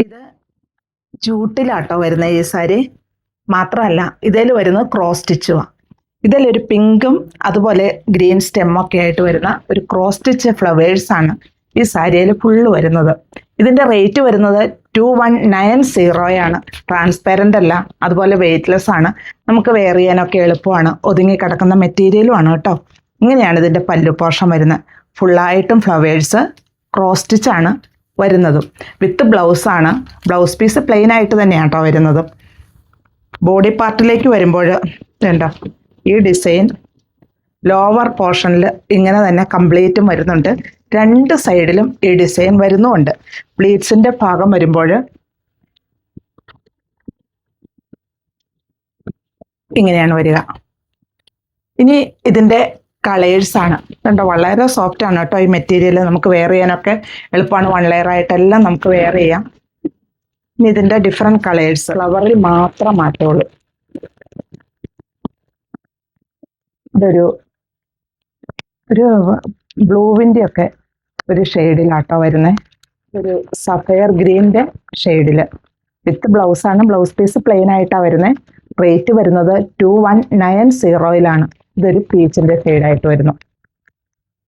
ഇത് ജൂട്ടിലാട്ടോ വരുന്ന ഈ സാരി. മാത്രമല്ല ഇതിൽ വരുന്നത് ക്രോസ് സ്റ്റിച്ചുമാണ്. ഇതിലൊരു പിങ്കും അതുപോലെ ഗ്രീൻ സ്റ്റെമ്മൊക്കെ ആയിട്ട് വരുന്ന ഒരു ക്രോസ് സ്റ്റിച്ച് ഫ്ലവേഴ്സാണ് ഈ സാരിയിൽ ഫുള്ള് വരുന്നത്. ഇതിൻ്റെ റേറ്റ് വരുന്നത് 2190 ട്രാൻസ്പെറൻ്റ് അല്ല, അതുപോലെ വെയ്റ്റ്ലെസ് ആണ്. നമുക്ക് വെയർ ചെയ്യാനൊക്കെ എളുപ്പമാണ്. ഒതുങ്ങി കിടക്കുന്ന മെറ്റീരിയലുമാണ് കേട്ടോ. ഇങ്ങനെയാണ് ഇതിൻ്റെ പല്ലു പോർഷൻ വരുന്നത്. ഫുള്ളായിട്ടും ഫ്ലവേഴ്സ് ക്രോസ് സ്റ്റിച്ചാണ് വരുന്നതും. വിത്ത് ബ്ലൗസാണ്. ബ്ലൗസ് പീസ് പ്ലെയിൻ ആയിട്ട് തന്നെയാണ് കേട്ടോ വരുന്നത്. ബോഡി പാർട്ടിലേക്ക് വരുമ്പോൾ വേണ്ട ഈ ഡിസൈൻ ലോവർ പോർഷനിൽ ഇങ്ങനെ തന്നെ കംപ്ലീറ്റും വരുന്നുണ്ട്. രണ്ട് സൈഡിലും ഈ ഡിസൈൻ വരുന്നുമുണ്ട്. പ്ലീറ്റ്സിൻ്റെ ഭാഗം വരുമ്പോൾ ഇങ്ങനെയാണ് വരിക. ഇനി ഇതിൻ്റെ കളേഴ്സാണ്. കണ്ടോ, വളരെ സോഫ്റ്റ് ആണ് കേട്ടോ ഈ മെറ്റീരിയൽ. നമുക്ക് വെയർ ചെയ്യാനൊക്കെ എളുപ്പമാണ്. 1 ലെയർ ആയിട്ടെല്ലാം നമുക്ക് വെയർ ചെയ്യാം. ഇനി ഇതിൻ്റെ ഡിഫറെൻറ്റ് കളേഴ്സ് ഫ്ലവറിൽ മാത്രം മാറ്റുള്ളൂ. ഇതൊരു ബ്ലൂവിൻ്റെ ഒക്കെ ഒരു ഷെയ്ഡിലാട്ടോ വരുന്നത്. ഒരു സഫയർ ഗ്രീൻ്റെ ഷെയ്ഡിൽ വിത്ത് ബ്ലൗസാണ്. ബ്ലൗസ് പീസ് പ്ലെയിൻ ആയിട്ടാണ് വരുന്നത്. റേറ്റ് വരുന്നത് 2190. ഇതൊരു പീച്ചിൻ്റെ ഷെയ്ഡായിട്ട് വരുന്നു.